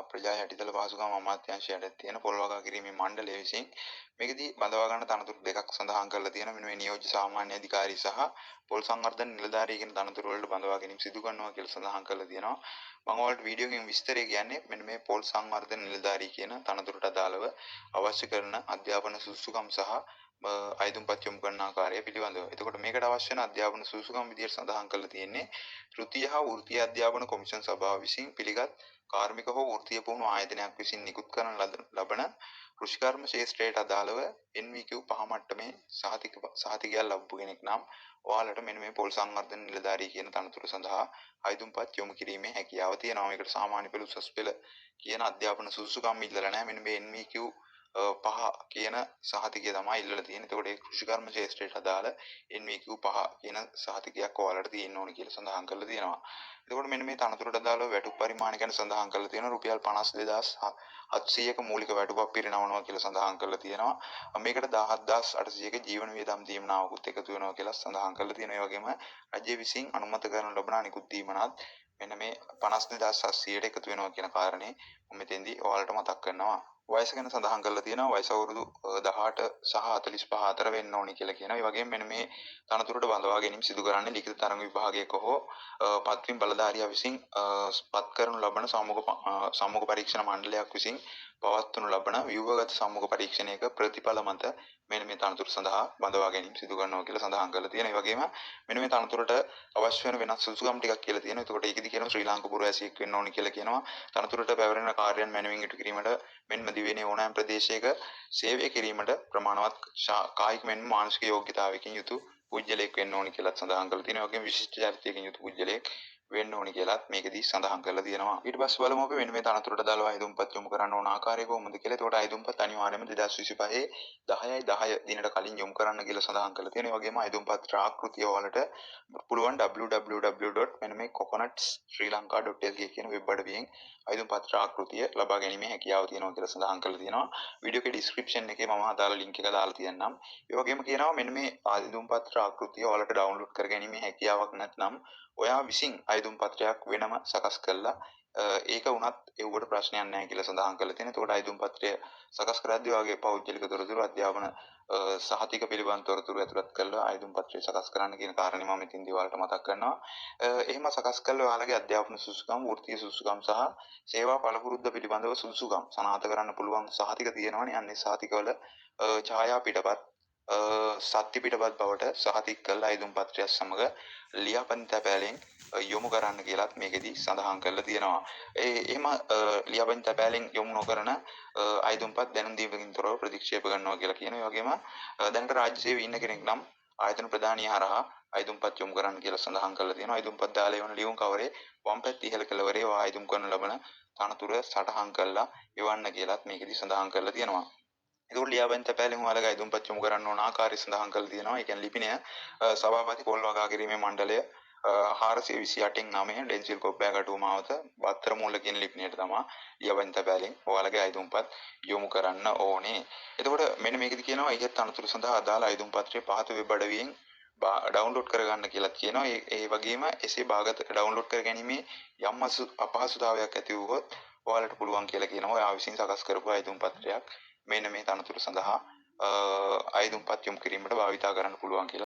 ප්‍රජා යටිතල පහසුකම් අමාත්‍යාංශය යටතේ තියෙන පොල් වගා කිරීමේ මණ්ඩලය විසින් මේකදී බඳවා ගන්න තනතුරු දෙකක් සඳහන් කරලා තියෙනවා. මෙන්න මේ නියෝජ්‍ය සාමාන්‍ය අධිකාරී සහ පොල් සංවර්ධන නිලධාරී කියන තනතුරු වලට බඳවා ගැනීම සිදු කරනවා කියලා සඳහන් කරලා තියෙනවා. මම ඔයාලට වීඩියෝ එකකින් විස්තරය කියන්නේ මෙන්න මේ පොල් සංවර්ධන නිලධාරී කියන තනතුරට අදාළව අවශ්‍ය කරන අධ්‍යාපන සුසුකම් සහ අයදුම්පත් යොමු කරන ආකාරය පිළිබඳව. එතකොට මේකට අවශ්‍ය වෙන අධ්‍යාපන සුසුකම් විදියට සඳහන් කරලා තියෙන්නේ තෘතීය හා වෘත්තීය අධ්‍යාපන කොමිෂන් සභාව විසින් පිළිගත් කාර්මික හෝ වෘත්තීය පුහුණු ආයතනයක් විසින් නිකුත් කරන ලබන කෘෂිකර්ම ක්ෂේත්‍රයට අදාළව NVQ 5 මට්ටමේ සහතිකයක් ලැබපු කෙනෙක් නම් ඔයාලට මෙන්න මේ පොල් සංවර්ධන නිලධාරී කියන තනතුර සඳහා අයදුම්පත් යොමු කිරීමේ හැකියාව තියෙනවා. මේකට සාමාන්‍ය පෙළ උසස් පෙළ කියන අධ්‍යාපන සුසුකම් ඉල්ලලා නැහැ. මෙන්න මේ NVQ 5 කියන සහතිකය තමයි ඉල්ලලා තියෙන්නේ. එතකොට ඒ කෘෂිකර්ම ක්ෂේත්‍රයට අදාළ NVQ 5 කියන සහතිකයක් ඔයාලට තියෙන්න ඕනේ කියලා සඳහන් කරලා තියෙනවා. එතකොට මෙන්න මේ තනතුරට අදාළව වැටුප් පරිමාණ ගැන සඳහන් කරලා තියෙනවා. රුපියල් 52700ක මූලික වැටුපක් පිරිනවනවා කියලා සඳහන් කරලා තියෙනවා. මේකට 17800ක ජීවන වියදම් දීමනාවකුත් එකතු වෙනවා කියලා සඳහන් කරලා තියෙනවා. ඒ වගේම රජ්‍ය විසින් අනුමත කරන ලබන අනිකුත් දීමනත් මෙන්න මේ 52700ට එකතු වෙනවා කියන කාරණේ මම මෙතෙන්දී ඔයාලට මතක් කරනවා. වයස ගැන සඳහන් කරලා තියෙනවා. වයස අවුරුදු 18 සහ 45 අතර වෙන්න ඕනි කියලා කියනවා. ඒ වගේම මෙන්න මේ තනතුරට බඳවා ගැනීම සිදු කරන්නේ ලිඛිත තරඟ විභාගයක හෝ පත්වීම් බලධාරියා විසින් පත් කරනු ලබන සම්මුඛ පරීක්ෂණ මණ්ඩලයක් විසින් පවත්වනු ලබන ව්‍යුහගත සම්මුඛ පරීක්ෂණයක ප්‍රතිඵල මත මෙන්න මේ තනතුර සඳහා බඳවා ගැනීම සිදු කරනවා කියලා සඳහන් කරලා තියෙනවා. ඒ වගේම මෙන්න මේ තනතුරට අවශ්‍ය වෙන වෙනස් සුසුකම් ටිකක් කියලා තියෙනවා. එතකොට ඒකෙදි කියනවා ශ්‍රී ලාංකික පුරවැසියෙක් වෙන්න ඕනි කියලා කියනවා. තනතුරට පැවරෙන කාර්යයන් මැනවින් ඉටු කිරීමට මෙන්ම දිවෙනේ ඕනෑම ප්‍රදේශයක සේවය කිරීමට ප්‍රමාණවත් කායික මෙන්ම මානසික යෝග්‍යතාවයකින් යුතු පුජ්‍යලයක් වෙන්න ඕනි කියලා සඳහන් කරලා තියෙනවා. ඒ වගේම විශිෂ්ට චරිතයකින් යුතු පුජ්‍යලයක් වෙන්න ඕනි කියලාත් මේකෙදී සඳහන් කරලා තියෙනවා. ඊට පස්සේ බලමු අපි මෙන්න මේ තනතුරට දාලා අයදුම්පත් යොමු කරන්න ඕන ආකාරය කොහොමද කියලා. ඒකට අයදුම්පත් අනිවාර්යයෙන්ම 2025 10/10 දිනට කලින් යොමු කරන්න කියලා සඳහන් කරලා තියෙනවා. ඒ වගේම අයදුම්පත් ආකෘතිය වලට පුළුවන් www.coconutsrilanka.lk කියන වෙබ් අඩවියෙන් අයදුම්පත් ආකෘතිය ලබා ගැනීමේ හැකියාව තියෙනවා කියලා සඳහන් කරලා තියෙනවා. වීඩියෝ එකේ ඩිස්ක්‍රිප්ෂන් එකේ මම අදාළ ලින්ක් එක දාලා තියන්නම්. ඒ වගේම කියනවා මෙන්න මේ අයදුම්පත් ආකෘතිය ඔයාලට ඩවුන්ලෝඩ් කර ගැනීමේ හැකියාවක් නැත්නම් ඔයා විසින් අයදුම් පත්‍රයක් වෙනම සකස් කරලා ඒක වුණත් ඒවට ප්‍රශ්නයක් නැහැ කියලා සඳහන් කරලා තියෙනවා. ඒකට අයදුම් පත්‍රය සකස් කරද්දී ඔයාගේ පෞද්ගලික තොරතුරු අධ්‍යාපන සහතික පිළිබඳ තොරතුරු ඇතුළත් කරලා අයදුම් පත්‍රය සකස් කරන්න කියන කාරණේ මම ඉතින්දී ඔයාලට මතක් කරනවා. එහෙම සකස් කළා ඔයාලගේ අධ්‍යාපන සුසුකම්, වෘත්තීය සුසුකම් සහ සේවා පළපුරුද්ද පිළිබඳව සුසුකම් සනාථ කරන්න පුළුවන් සහතික තියෙනවනේ. අන්නේ සහතිකවල ඡායා පිටපත් සත්‍ය පිටපත් බවට සහතික කළ අයදුම් පත්‍රයක් සමග ලියාපදිංචි තැපෑලෙන් යොමු කරන්න කියලාත් මේකෙදී සඳහන් කරලා තියෙනවා. එහෙම ලියාපදිංචි තැපෑලෙන් යොමු නොකරන අයදුම්පත් දැනුම් දීමකින් තොරව ප්‍රතික්ෂේප කරනවා කියලා කියනවා. ඒ වගේම දැනට රාජ්‍ය සේවයේ ඉන්න කෙනෙක් නම් ආයතන ප්‍රධානිය හරහා අයදුම්පත් යොමු කරන්න කියලා සඳහන් කරලා තියෙනවා. අයදුම්පත් දාලා එවන ලියුම් කවරේ වම් පැත්ත ඉහළ කෙළවරේ ආයදුම් කරන ලබන තනතුර සටහන් කරලා එවන්න කියලාත් මේකෙදී සඳහන් කරලා තියෙනවා. ඒක ලියාපදිංචි තැපෑලෙන් ඔයාලගේ අයදුම්පත් යොමු කරන්න ඕන ආකාරය සඳහන් කරලා තියෙනවා. ඒ කියන්නේ ලිපිනය සභාපති පොල් වගා කිරීමේ මණ්ඩලය 428න් 9 ඩෙන්සිල් කොබ්බෑ කටුව මාවත බත්තර මූල කියන ලිපිනයට තමයි ලියාපදිංචි තැපෑලෙන් ඔයාලගේ අයදුම්පත් යොමු කරන්න ඕනේ. එතකොට මෙන්න මේකෙදි කියනවා ඉහත අනුතුරු සඳහා අදාළ අයදුම් පත්‍රය පහත වෙබ් අඩවියෙන් ඩවුන්ලෝඩ් කරගන්න කියලා කියනවා. ඒ වගේම එසේ භාගත ඩවුන්ලෝඩ් කර ගැනීමේ යම් අපහසුතාවයක් ඇති වුවොත් ඔයාලට පුළුවන් කියලා කියනවා. ඔයා විසින් සකස් කරපු අයදුම් පත්‍රයක් මෙන්න මේ තනතුරු සඳහා අයදුම්පත් යොමු කිරීමට භාවිතා කරන්න පුළුවන් කියලා